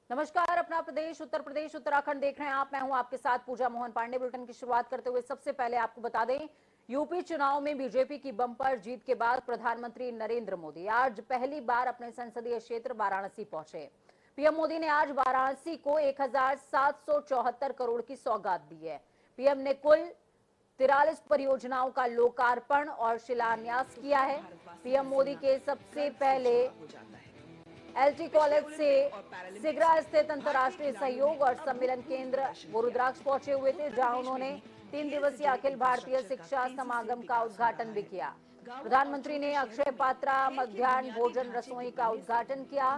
नमस्कार, अपना प्रदेश उत्तर प्रदेश उत्तराखंड देख रहे हैं आप। मैं हूं आपके साथ पूजा मोहन पांडे। बुलेटिन की शुरुआत करते हुए सबसे पहले आपको बता दें, यूपी चुनाव में बीजेपी की बम्पर जीत के बाद प्रधानमंत्री नरेंद्र मोदी आज पहली बार अपने संसदीय क्षेत्र वाराणसी पहुंचे। पीएम मोदी ने आज वाराणसी को 1774 करोड़ की सौगात दी है। पीएम ने कुल 43 परियोजनाओं का लोकार्पण और शिलान्यास किया है। पीएम मोदी के सबसे पहले एलटी कॉलेज से सिगरा स्थित अंतर्राष्ट्रीय सहयोग और सम्मेलन केंद्र रुद्राक्ष पहुंचे हुए थे, जहां उन्होंने 3 दिवसीय अखिल भारतीय शिक्षा समागम का उद्घाटन भी किया। प्रधानमंत्री ने अक्षय पात्रा मध्याह्न भोजन रसोई का उद्घाटन किया।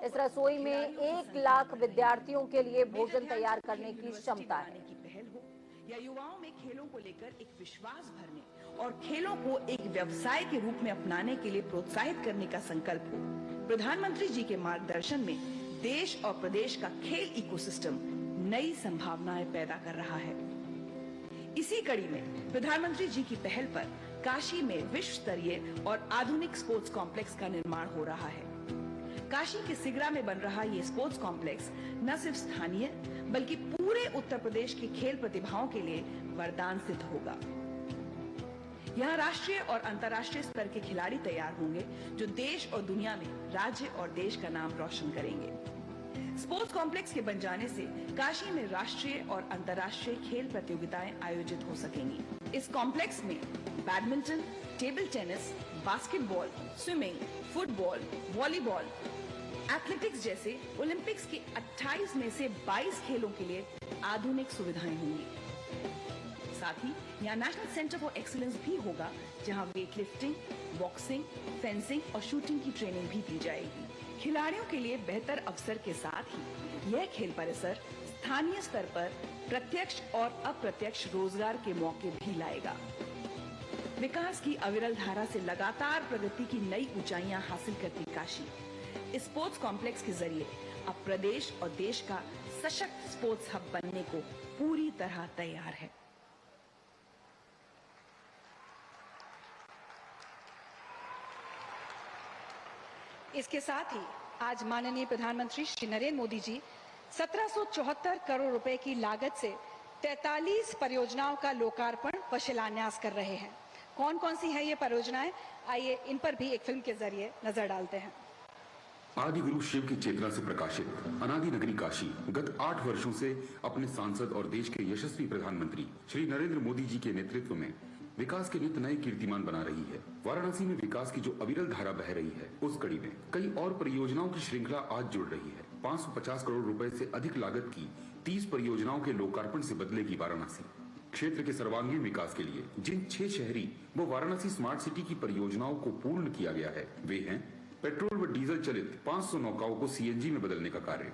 इस रसोई में 1 लाख विद्यार्थियों के लिए भोजन तैयार करने की क्षमता है। या युवाओं में खेलों को लेकर एक विश्वास भरने और खेलों को एक व्यवसाय के रूप में अपनाने के लिए प्रोत्साहित करने का संकल्प हो। प्रधानमंत्री जी के मार्गदर्शन में देश और प्रदेश का खेल इकोसिस्टम नई संभावनाएं पैदा कर रहा है। इसी कड़ी में प्रधानमंत्री जी की पहल पर काशी में विश्व स्तरीय और आधुनिक स्पोर्ट्स कॉम्प्लेक्स का निर्माण हो रहा है। काशी के सिगरा में बन रहा ये स्पोर्ट्स कॉम्प्लेक्स न सिर्फ स्थानीय बल्कि पूरे उत्तर प्रदेश की खेल प्रतिभाओं के लिए वरदान सिद्ध होगा। यहाँ राष्ट्रीय और अंतर्राष्ट्रीय स्तर के खिलाड़ी तैयार होंगे जो देश और दुनिया में राज्य और देश का नाम रोशन करेंगे। स्पोर्ट्स कॉम्प्लेक्स के बन जाने से काशी में राष्ट्रीय और अंतर्राष्ट्रीय खेल प्रतियोगिताएं आयोजित हो सकेंगी। इस कॉम्प्लेक्स में badminton, table tennis, basketball, swimming, football, volleyball, athletics जैसे ओलंपिक्स के 28 में से 22 खेलों के लिए आधुनिक सुविधाएं होंगी। साथ ही यहाँ नेशनल सेंटर फॉर एक्सीलेंस भी होगा, जहाँ वेट लिफ्टिंग, बॉक्सिंग, फेंसिंग और शूटिंग की ट्रेनिंग भी दी जाएगी। खिलाड़ियों के लिए बेहतर अवसर के साथ ही यह खेल परिसर स्थानीय स्तर पर प्रत्यक्ष और अप्रत्यक्ष रोजगार के मौके भी लाएगा। विकास की अविरल धारा से लगातार प्रगति की नई ऊंचाइयां हासिल करती काशी इस स्पोर्ट्स कॉम्प्लेक्स के जरिए अब प्रदेश और देश का सशक्त स्पोर्ट्स हब बनने को पूरी तरह तैयार है। इसके साथ ही आज माननीय प्रधानमंत्री श्री नरेंद्र मोदी जी 1774 करोड़ रुपए की लागत से 43 परियोजनाओं का लोकार्पण व शिलान्यास कर रहे हैं। कौन कौन सी है ये परियोजनाएं, आइए इन पर भी एक फिल्म के जरिए नजर डालते हैं। आदि गुरु शिव की चेतना से प्रकाशित अनादि नगरी काशी गत 8 वर्षों से अपने सांसद और देश के यशस्वी प्रधानमंत्री श्री नरेंद्र मोदी जी के नेतृत्व में विकास के नित नए कीर्तिमान बना रही है। वाराणसी में विकास की जो अविरल धारा बह रही है, उस कड़ी में कई और परियोजनाओं की श्रृंखला आज जुड़ रही है। 550 करोड़ रुपए से अधिक लागत की 30 परियोजनाओं के लोकार्पण से बदलेगी वाराणसी। क्षेत्र के सर्वांगीण विकास के लिए जिन 6 शहरी व वाराणसी स्मार्ट सिटी की परियोजनाओं को पूर्ण किया गया है, वे हैं पेट्रोल व डीजल चलित 500 नौकाओं को सीएनजी में बदलने का कार्य,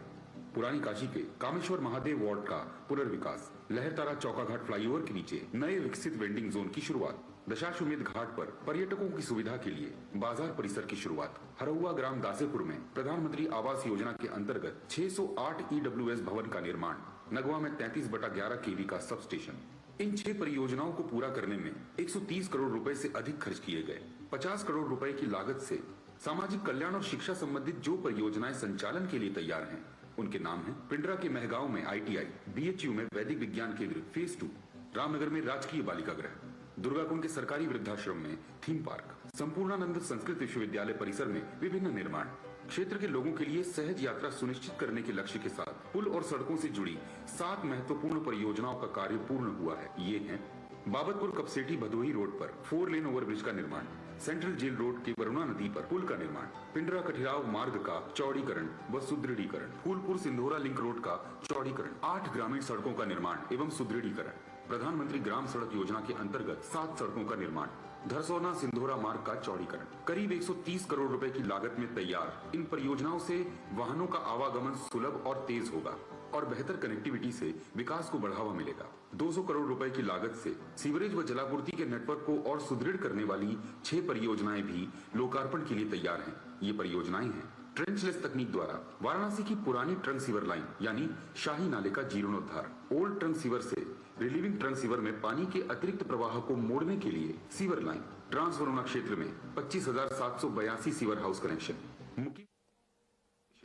पुरानी काशी के कामेश्वर महादेव वार्ड का पुनर्विकास, लहरतारा चौका घाट फ्लाईओवर के नीचे नए विकसित वेंडिंग जोन की शुरुआत, दशाश्वमेध घाट पर पर्यटकों की सुविधा के लिए बाजार परिसर की शुरुआत, हरहुआ ग्राम दासेपुर में प्रधानमंत्री आवास योजना के अंतर्गत 608 ईडब्ल्यूएस भवन का निर्माण, नगवा में 33/11 केवी का सब स्टेशन। इन 6 परियोजनाओं को पूरा करने में 130 करोड़ रुपए से अधिक खर्च किए गए। 50 करोड़ रुपए की लागत से सामाजिक कल्याण और शिक्षा संबंधित जो परियोजनाएं संचालन के लिए तैयार हैं, उनके नाम हैं पिंडरा के महगांव में आईटीआई, बीएचयू में वैदिक विज्ञान केंद्र फेज 2, रामनगर में राजकीय बालिका गृह, दुर्गाकुंड के सरकारी वृद्धाश्रम में थीम पार्क, संपूर्णानंद संस्कृत विश्वविद्यालय परिसर में विभिन्न निर्माण। क्षेत्र के लोगों के लिए सहज यात्रा सुनिश्चित करने के लक्ष्य के साथ पुल और सड़कों से जुड़ी 7 महत्वपूर्ण परियोजनाओं का कार्य पूर्ण हुआ है। ये हैं बाबतपुर कपसेटी भदोही रोड पर 4 लेन ओवरब्रिज का निर्माण, सेंट्रल जेल रोड के वरुणा नदी पर पुल का निर्माण, पिंडरा कठिराव मार्ग का चौड़ीकरण व सुदृढ़ीकरण, फूलपुर सिंधोरा लिंक रोड का चौड़ीकरण, 8 ग्रामीण सड़कों का निर्माण एवं सुदृढ़ीकरण, प्रधानमंत्री ग्राम सड़क योजना के अंतर्गत 7 सड़कों का निर्माण, धरसोना सिंधोरा मार्ग का चौड़ीकरण। करीब 130 करोड़ रुपए की लागत में तैयार इन परियोजनाओं से वाहनों का आवागमन सुलभ और तेज होगा और बेहतर कनेक्टिविटी से विकास को बढ़ावा मिलेगा। 200 करोड़ रुपए की लागत से सीवरेज व जलापूर्ति के नेटवर्क को और सुदृढ़ करने वाली 6 परियोजनाएं भी लोकार्पण के लिए तैयार हैं। ये परियोजनाएं हैं ट्रेंचलेस तकनीक द्वारा वाराणसी की पुरानी ट्रंक सीवर लाइन यानी शाही नाले का जीर्णोद्धार, ओल्ड ट्रंक सीवर से रिलीविंग ट्रंक सीवर में पानी के अतिरिक्त प्रवाह को मोड़ने के लिए सीवर लाइन, ट्रांसवरुणा क्षेत्र में 25,782 सीवर हाउस कनेक्शन।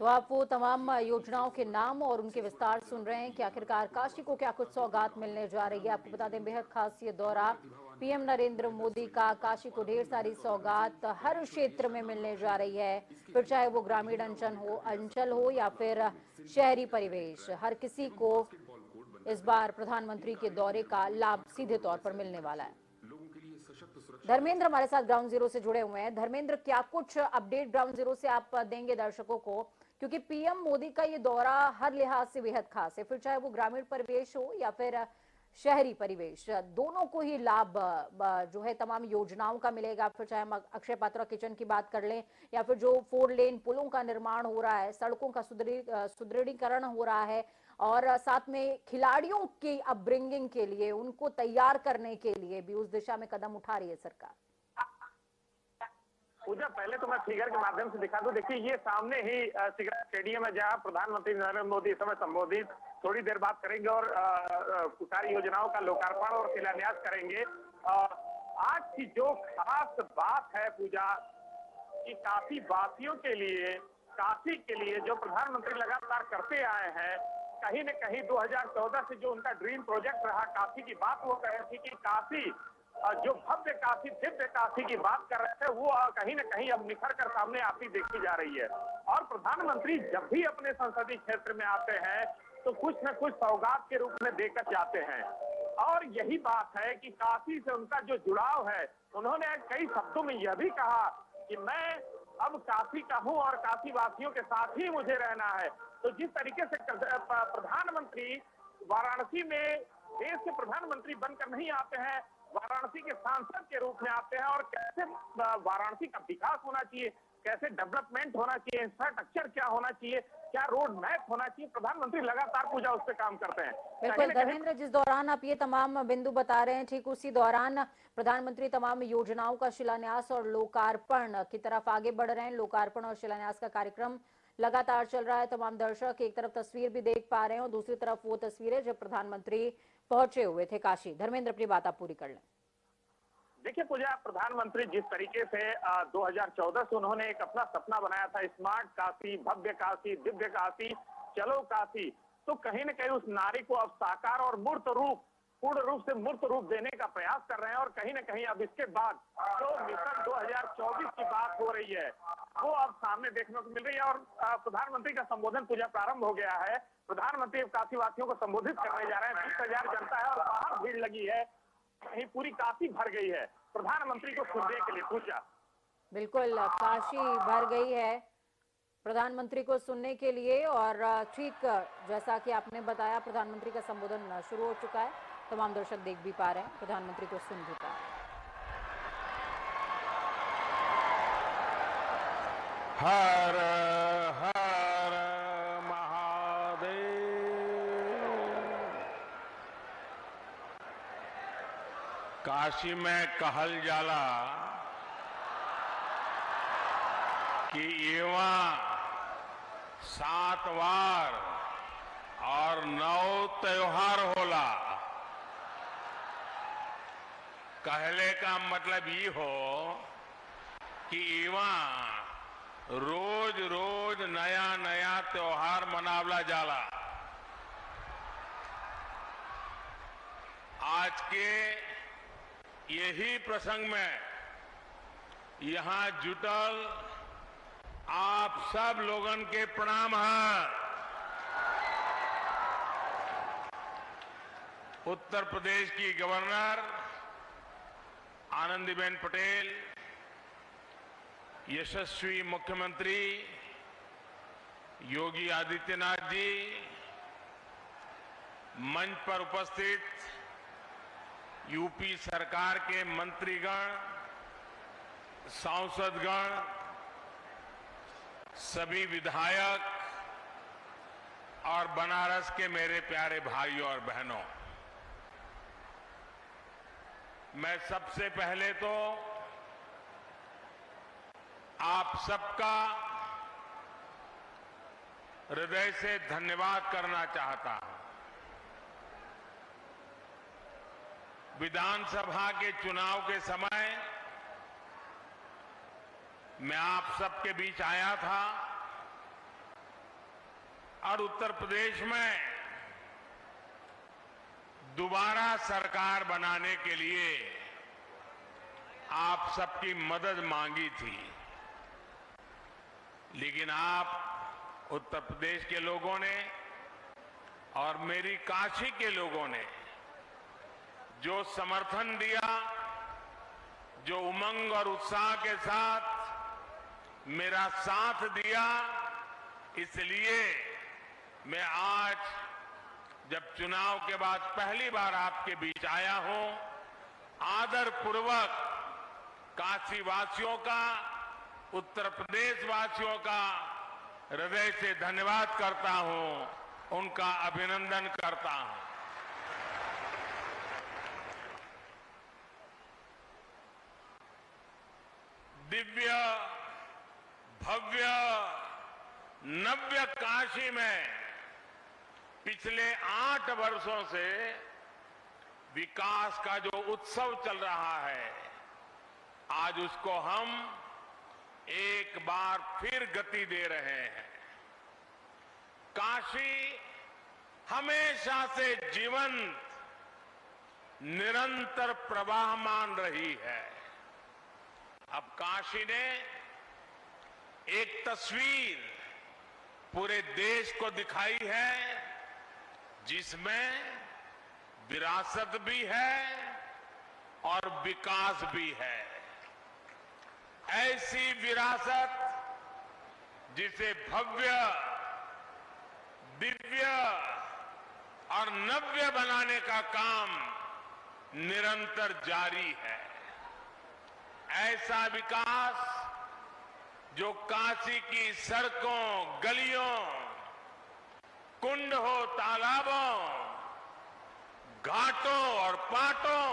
तो आप वो तमाम योजनाओं के नाम और उनके विस्तार सुन रहे हैं कि आखिरकार काशी को क्या कुछ सौगात मिलने जा रही है। आपको बता दें, बेहद खास ये दौरा पीएम नरेंद्र मोदी का काशी को ढेर सारी सौगात हर क्षेत्र में मिलने जा रही है, फिर चाहे वो ग्रामीण अंचल हो या फिर शहरी परिवेश, हर किसी को इस बार प्रधानमंत्री के दौरे का लाभ सीधे तौर पर मिलने वाला है। धर्मेंद्र हमारे साथ ग्राउंड जीरो से जुड़े हुए हैं। धर्मेंद्र, क्या कुछ अपडेट ग्राउंड जीरो से आप देंगे दर्शकों को, क्योंकि पीएम मोदी का ये दौरा हर लिहाज से बेहद खास है, फिर चाहे वो ग्रामीण परिवेश हो या फिर शहरी परिवेश, दोनों को ही लाभ जो है तमाम योजनाओं का मिलेगा। फिर चाहे हम अक्षय पात्रा किचन की बात कर लें या फिर जो 4 लेन पुलों का निर्माण हो रहा है, सड़कों का सुदृढ़ीकरण हो रहा है, और साथ में खिलाड़ियों की अपब्रिंगिंग के लिए, उनको तैयार करने के लिए भी उस दिशा में कदम उठा रही है सरकार। पूजा, पहले तो मैं फिगर के माध्यम से दिखा दूं। देखिए, ये सामने ही सिगरेट स्टेडियम है जहां प्रधानमंत्री नरेंद्र मोदी इस समय संबोधित थोड़ी देर बाद करेंगे और सारी योजनाओं का लोकार्पण और शिलान्यास करेंगे। आज की जो खास बात है पूजा, कि काशी वासियों के लिए, काशी के लिए जो प्रधानमंत्री लगातार करते आए हैं, कहीं न कहीं 2014 से जो उनका ड्रीम प्रोजेक्ट रहा काशी की बात, वो कह रहे थे कि काशी जो भव्य काशी, दिव्य काशी की बात कर रहे थे, वो कहीं न कहीं अब निखर कर सामने आती देखी जा रही है। और प्रधानमंत्री जब भी अपने संसदीय क्षेत्र में आते हैं तो कुछ न कुछ सौगात के रूप में देकर जाते हैं, और यही बात है कि काशी से उनका जो जुड़ाव है। उन्होंने कई शब्दों में यह भी कहा कि मैं अब काशी का हूं और काशी वासियों के साथ ही मुझे रहना है। तो जिस तरीके से प्रधानमंत्री वाराणसी में देश के प्रधानमंत्री बनकर नहीं आते हैं, वाराणसी के सांसद के रूप में आते हैं, और कैसे वाराणसी का विकास होना चाहिए, कैसे डेवलपमेंट होना चाहिए, इंफ्रास्ट्रक्चर क्या होना चाहिए, क्या रोड मैप होना चाहिए, प्रधानमंत्री लगातार पूजा उस पर काम करते हैं। बिल्कुल धर्मेंद्र, जिस दौरान आप ये तमाम बिंदु बता रहे हैं, ठीक उसी दौरान प्रधानमंत्री तमाम योजनाओं का शिलान्यास और लोकार्पण की तरफ आगे बढ़ रहे हैं। लोकार्पण और शिलान्यास का कार्यक्रम लगातार चल रहा है। तमाम दर्शक एक तरफ तस्वीर भी देख पा रहे हैं और दूसरी तरफ वो तस्वीरें जब प्रधानमंत्री पहुंचे हुए थे काशी। धर्मेंद्र, अपनी बात आप पूरी कर लें। देखिए पूजा, प्रधानमंत्री जिस तरीके से 2014 से उन्होंने एक अपना सपना बनाया था, स्मार्ट काशी, भव्य काशी, दिव्य काशी, चलो काशी, तो कहीं न कहीं उस नारे को अब साकार और पूर्ण रूप से मूर्त रूप देने का प्रयास कर रहे हैं। और कहीं न कहीं अब इसके बाद जो मिशन 2024 की बात हो रही है, वो अब सामने देखने को मिल रही है। और प्रधानमंत्री का संबोधन पूजा प्रारंभ हो गया है। प्रधानमंत्री अब काशी वासियों को संबोधित करने जा रहे हैं। 20,000 जनता है और बाहर भीड़ लगी है, कहीं पूरी काशी भर गई है प्रधानमंत्री को सुनने के लिए। पूजा, बिल्कुल काशी भर गई है प्रधानमंत्री को सुनने के लिए, और ठीक जैसा कि आपने बताया, प्रधानमंत्री का संबोधन शुरू हो चुका है। तमाम दर्शक देख भी पा रहे हैं, प्रधानमंत्री को सुन भी पा रहे हैं। हर हर महादेव। काशी में कहल जाला कि एवा 7 वार और 9 त्योहार होला। कहले का मतलब ये हो कि एवा रोज रोज नया नया त्योहार मनावला जाला। आज के यही प्रसंग में यहां जुटल आप सब लोगन के प्रणाम है। उत्तर प्रदेश की गवर्नर आनंदीबेन पटेल, यशस्वी मुख्यमंत्री योगी आदित्यनाथ जी, मंच पर उपस्थित यूपी सरकार के मंत्रीगण, सांसदगण, सभी विधायक और बनारस के मेरे प्यारे भाइयों और बहनों, मैं सबसे पहले तो आप सबका हृदय से धन्यवाद करना चाहता हूं। विधानसभा के चुनाव के समय मैं आप सबके बीच आया था और उत्तर प्रदेश में दोबारा सरकार बनाने के लिए आप सबकी मदद मांगी थी, लेकिन आप उत्तर प्रदेश के लोगों ने और मेरी काशी के लोगों ने जो समर्थन दिया, जो उमंग और उत्साह के साथ मेरा साथ दिया, इसलिए मैं आज जब चुनाव के बाद पहली बार आपके बीच आया हूं, आदरपूर्वक काशी वासियों का, उत्तर प्रदेश वासियों का हृदय से धन्यवाद करता हूं, उनका अभिनंदन करता हूं। दिव्य भव्य नव्य काशी में पिछले 8 वर्षों से विकास का जो उत्सव चल रहा है, आज उसको हम एक बार फिर गति दे रहे हैं। काशी हमेशा से जीवंत, निरंतर प्रवाहमान रही है। अब काशी ने एक तस्वीर पूरे देश को दिखाई है, जिसमें विरासत भी है और विकास भी है। ऐसी विरासत जिसे भव्य, दिव्य और नव्य बनाने का काम निरंतर जारी है। ऐसा विकास जो काशी की सड़कों, गलियों, कुंड हो, तालाबों, घाटों और पाटों,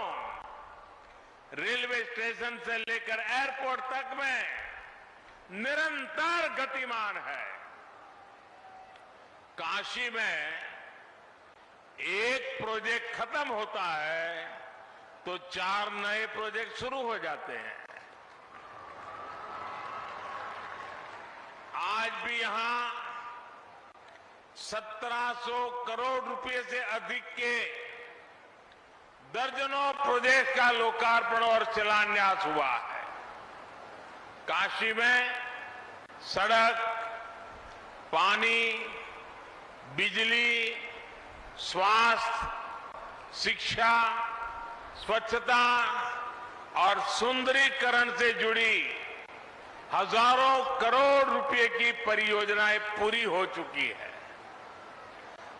रेलवे स्टेशन से लेकर एयरपोर्ट तक में निरंतर गतिमान है। काशी में एक प्रोजेक्ट खत्म होता है तो 4 नए प्रोजेक्ट शुरू हो जाते हैं। आज भी यहां 1700 करोड़ रुपए से अधिक के दर्जनों प्रोजेक्ट का लोकार्पण और शिलान्यास हुआ है। काशी में सड़क, पानी, बिजली, स्वास्थ्य, शिक्षा, स्वच्छता और सुंदरीकरण से जुड़ी हजारों करोड़ रुपए की परियोजनाएं पूरी हो चुकी है।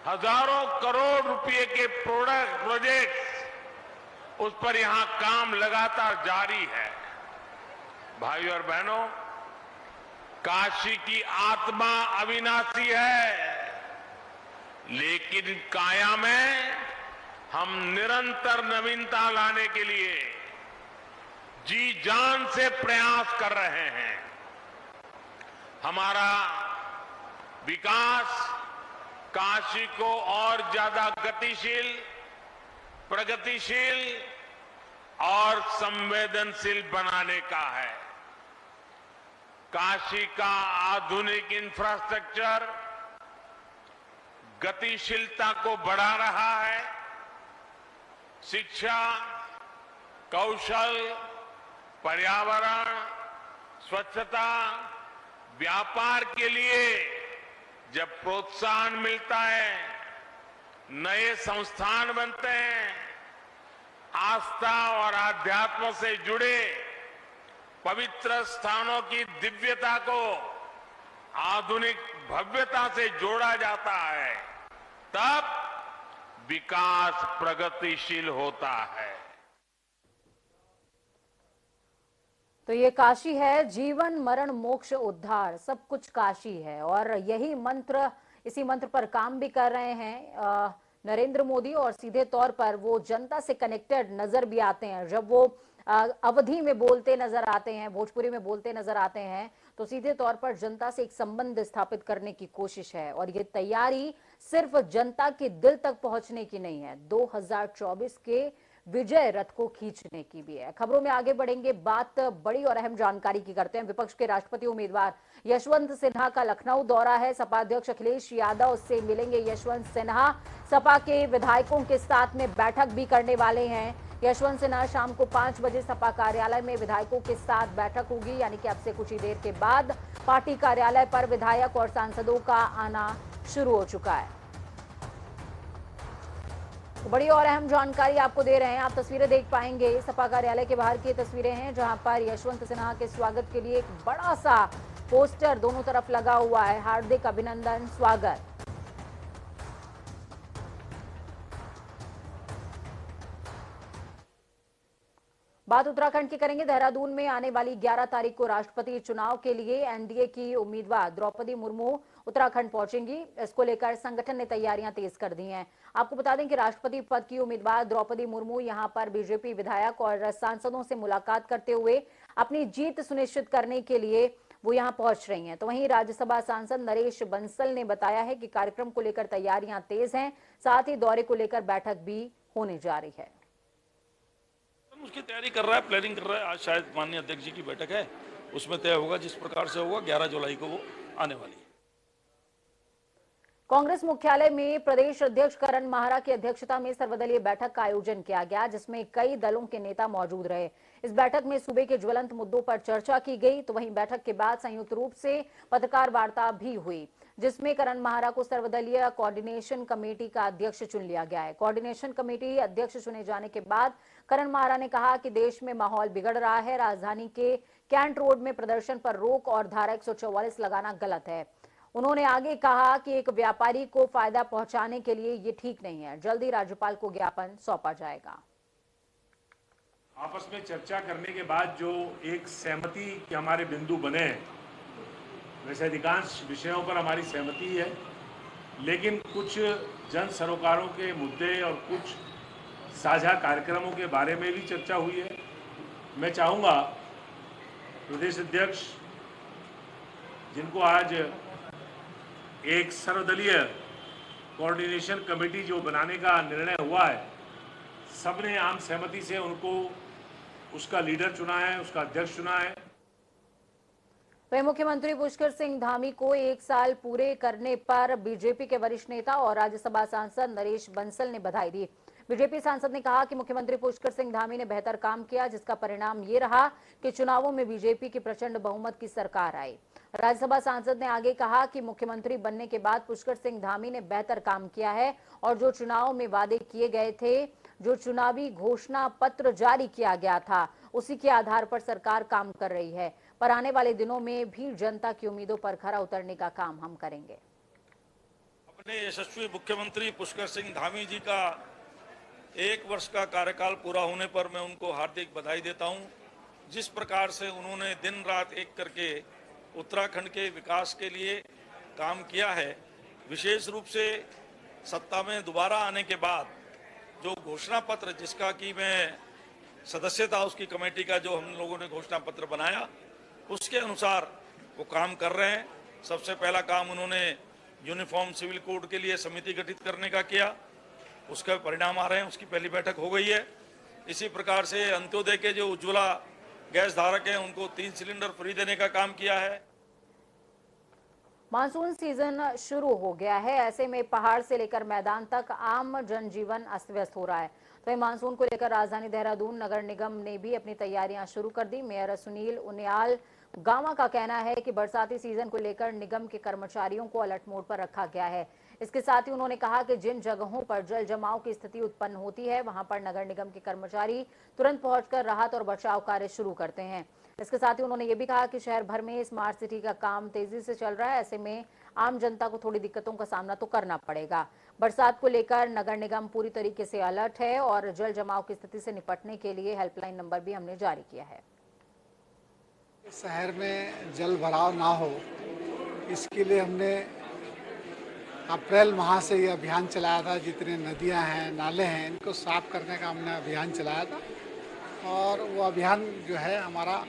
हजारों करोड़ रुपए के प्रोजेक्ट्स, उस पर यहां काम लगातार जारी है। भाइयों और बहनों, काशी की आत्मा अविनाशी है, लेकिन काया में हम निरंतर नवीनता लाने के लिए जी जान से प्रयास कर रहे हैं। हमारा विकास काशी को और ज्यादा गतिशील, प्रगतिशील और संवेदनशील बनाने का है। काशी का आधुनिक इंफ्रास्ट्रक्चर गतिशीलता को बढ़ा रहा है। शिक्षा, कौशल, पर्यावरण, स्वच्छता, व्यापार के लिए जब प्रोत्साहन मिलता है, नए संस्थान बनते हैं, आस्था और आध्यात्म से जुड़े पवित्र स्थानों की दिव्यता को आधुनिक भव्यता से जोड़ा जाता है, तब विकास प्रगतिशील होता है। तो ये काशी है, जीवन मरण मोक्ष उद्धार सब कुछ काशी है। और यही मंत्र, इसी मंत्र पर काम भी कर रहे हैं नरेंद्र मोदी, और सीधे तौर पर वो जनता से कनेक्टेड नजर भी आते हैं। जब वो अवधी में बोलते नजर आते हैं, भोजपुरी में बोलते नजर आते हैं, तो सीधे तौर पर जनता से एक संबंध स्थापित करने की कोशिश है। और ये तैयारी सिर्फ जनता के दिल तक पहुंचने की नहीं है। 2024 के विजय रथ को खींचने की भी है। खबरों में आगे बढ़ेंगे, बात बड़ी और अहम जानकारी की करते हैं। विपक्ष के राष्ट्रपति उम्मीदवार यशवंत सिन्हा का लखनऊ दौरा है। सपा अध्यक्ष अखिलेश यादव से मिलेंगे यशवंत सिन्हा। सपा के विधायकों के साथ में बैठक भी करने वाले हैं। यशवंत सिन्हा शाम को 5 बजे सपा कार्यालय में विधायकों के साथ बैठक होगी, यानी कि अब से कुछ ही देर के बाद पार्टी कार्यालय पर विधायक और सांसदों का आना शुरू हो चुका है। तो बड़ी और अहम जानकारी आपको दे रहे हैं। आप तस्वीरें देख पाएंगे, सपा कार्यालय के बाहर की तस्वीरें हैं, जहां पर यशवंत सिन्हा के स्वागत के लिए एक बड़ा सा पोस्टर दोनों तरफ लगा हुआ है। हार्दिक अभिनंदन, स्वागत। बात उत्तराखंड की करेंगे। देहरादून में आने वाली 11 तारीख को राष्ट्रपति चुनाव के लिए एनडीए की उम्मीदवार द्रौपदी मुर्मू उत्तराखंड पहुंचेंगी। इसको लेकर संगठन ने तैयारियां तेज कर दी हैं। आपको बता दें कि राष्ट्रपति पद की उम्मीदवार द्रौपदी मुर्मू यहां पर बीजेपी विधायक और सांसदों से मुलाकात करते हुए अपनी जीत सुनिश्चित करने के लिए वो यहां पहुंच रही हैं। तो वहीं राज्यसभा सांसद नरेश बंसल ने बताया है कि कार्यक्रम को लेकर तैयारियां तेज हैं, साथ ही दौरे को लेकर बैठक भी होने जा रही है। उसकी तैयारी कर रहा है, प्लानिंग कर रहा है। आज शायद माननीय अध्यक्ष जी की बैठक है, उसमें तय होगा जिस प्रकार से होगा। 11 जुलाई को वो आने वाली है। कांग्रेस मुख्यालय में प्रदेश अध्यक्ष करण माहरा की अध्यक्षता में सर्वदलीय बैठक का आयोजन किया गया, जिसमें कई दलों के नेता मौजूद रहे। इस बैठक में सूबे के ज्वलंत मुद्दों पर चर्चा की गई। तो वहीं बैठक के बाद संयुक्त रूप से पत्रकार वार्ता भी हुई, जिसमें करण माहरा को सर्वदलीय कोऑर्डिनेशन कमेटी का अध्यक्ष चुन लिया गया है। कोऑर्डिनेशन कमेटी अध्यक्ष चुने जाने के बाद करण माहरा ने कहा कि देश में माहौल बिगड़ रहा है। राजधानी के कैंट रोड में प्रदर्शन पर रोक और धारा 144 लगाना गलत है। उन्होंने आगे कहा कि एक व्यापारी को फायदा पहुंचाने के लिए ये ठीक नहीं है। जल्दी राज्यपाल को ज्ञापन सौंपा जाएगा। आपस में चर्चा करने के बाद जो एक सहमति के हमारे बिंदु बने हैं, वैसे अधिकांश विषयों पर हमारी सहमति है, लेकिन कुछ जन सरोकारों के मुद्दे और कुछ साझा कार्यक्रमों के बारे में भी चर्चा हुई है। मैं चाहूँगा प्रदेश अध्यक्ष, जिनको आज एक सर्वदलीय कोऑर्डिनेशन कमेटी जो बनाने का निर्णय हुआ है, सबने आम सहमति से उनको उसका लीडर चुना है, उसका अध्यक्ष चुना है। वहीं मुख्यमंत्री पुष्कर सिंह धामी को 1 साल पूरे करने पर बीजेपी के वरिष्ठ नेता और राज्यसभा सांसद नरेश बंसल ने बधाई दी। बीजेपी सांसद ने कहा कि मुख्यमंत्री पुष्कर सिंह धामी ने बेहतर काम किया, जिसका परिणाम ये रहा कि चुनावों में बीजेपी की प्रचंड बहुमत की सरकार आई। राज्यसभा सांसद ने आगे कहा कि मुख्यमंत्री बनने के बाद पुष्कर सिंह धामी ने बेहतर काम किया है और जो चुनाव में वादे किए गए थे, जो चुनावी घोषणा पत्र जारी किया गया था, उसी के आधार पर सरकार काम कर रही है। पर आने वाले दिनों में भी जनता की उम्मीदों पर खरा उतरने का काम हम करेंगे। अपने यशस्वी मुख्यमंत्री पुष्कर सिंह धामी जी का 1 वर्ष का कार्यकाल पूरा होने पर मैं उनको हार्दिक बधाई देता हूं। जिस प्रकार से उन्होंने दिन रात एक करके उत्तराखंड के विकास के लिए काम किया है, विशेष रूप से सत्ता में दोबारा आने के बाद जो घोषणा पत्र, जिसका कि मैं सदस्य था उसकी कमेटी का, जो हम लोगों ने घोषणा पत्र बनाया, उसके अनुसार वो काम कर रहे हैं। सबसे पहला काम उन्होंने यूनिफॉर्म सिविल कोड के लिए समिति गठित करने का किया, उसका परिणाम आ रहे हैं, उसकी पहली बैठक हो गई है। इसी प्रकार से अंत्योदय के जो उज्ज्वला गैस धारक हैं उनको 3 सिलेंडर फ्री देने का काम किया है। मानसून सीजन शुरू हो गया है, ऐसे में पहाड़ से लेकर मैदान तक आम जनजीवन अस्त व्यस्त हो रहा है। तो मानसून को लेकर राजधानी देहरादून नगर निगम ने भी अपनी तैयारियां शुरू कर दी। मेयर सुनील उनियाल गामा का कहना है कि बरसाती सीजन को लेकर निगम के कर्मचारियों को अलर्ट मोड पर रखा गया है। इसके साथ ही उन्होंने कहा कि जिन जगहों पर जल जमाव की स्थिति उत्पन्न होती है, वहां पर नगर निगम के कर्मचारी तुरंत पहुंचकर राहत और बचाव कार्य शुरू करते हैं। इसके साथ ही उन्होंने ये भी कहा कि शहर भर में स्मार्ट सिटी का काम तेजी से चल रहा है, ऐसे में आम जनता को थोड़ी दिक्कतों का सामना तो करना पड़ेगा। बरसात को लेकर नगर निगम पूरी तरीके से अलर्ट है और जल जमाव की स्थिति से निपटने के लिए हेल्पलाइन नंबर भी हमने जारी किया है। शहर में जल भराव ना हो, इसके लिए हमने अप्रैल माह से ये अभियान चलाया था। जितने नदियां हैं, नाले हैं, इनको साफ करने का हमने अभियान चलाया था और वो अभियान जो है हमारा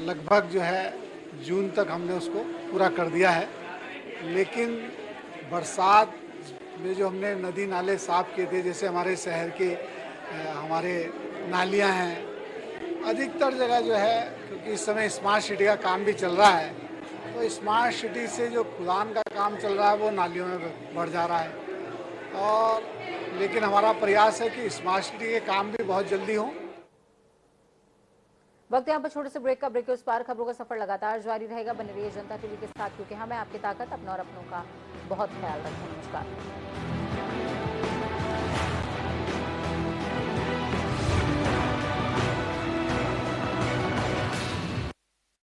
लगभग जो है जून तक हमने उसको पूरा कर दिया है। लेकिन बरसात में जो हमने नदी नाले साफ किए थे, जैसे हमारे शहर के हमारे नालियां हैं, अधिकतर जगह जो है, क्योंकि इस समय स्मार्ट सिटी का काम भी चल रहा है, तो स्मार्ट सिटी से जो खुदान का काम चल रहा है वो नालियों में बढ़ जा रहा है। और लेकिन हमारा प्रयास है कि स्मार्ट सिटी के काम भी बहुत जल्दी हों। वक्त यहाँ पर छोटे से ब्रेक का। ब्रेक के उस पार खबरों का सफर लगातार जारी रहेगा। बने रहिए जनता टीवी के साथ, क्योंकि हमें आपकी ताकत, अपनों और अपनों का बहुत ख्याल रखें। नमस्कार।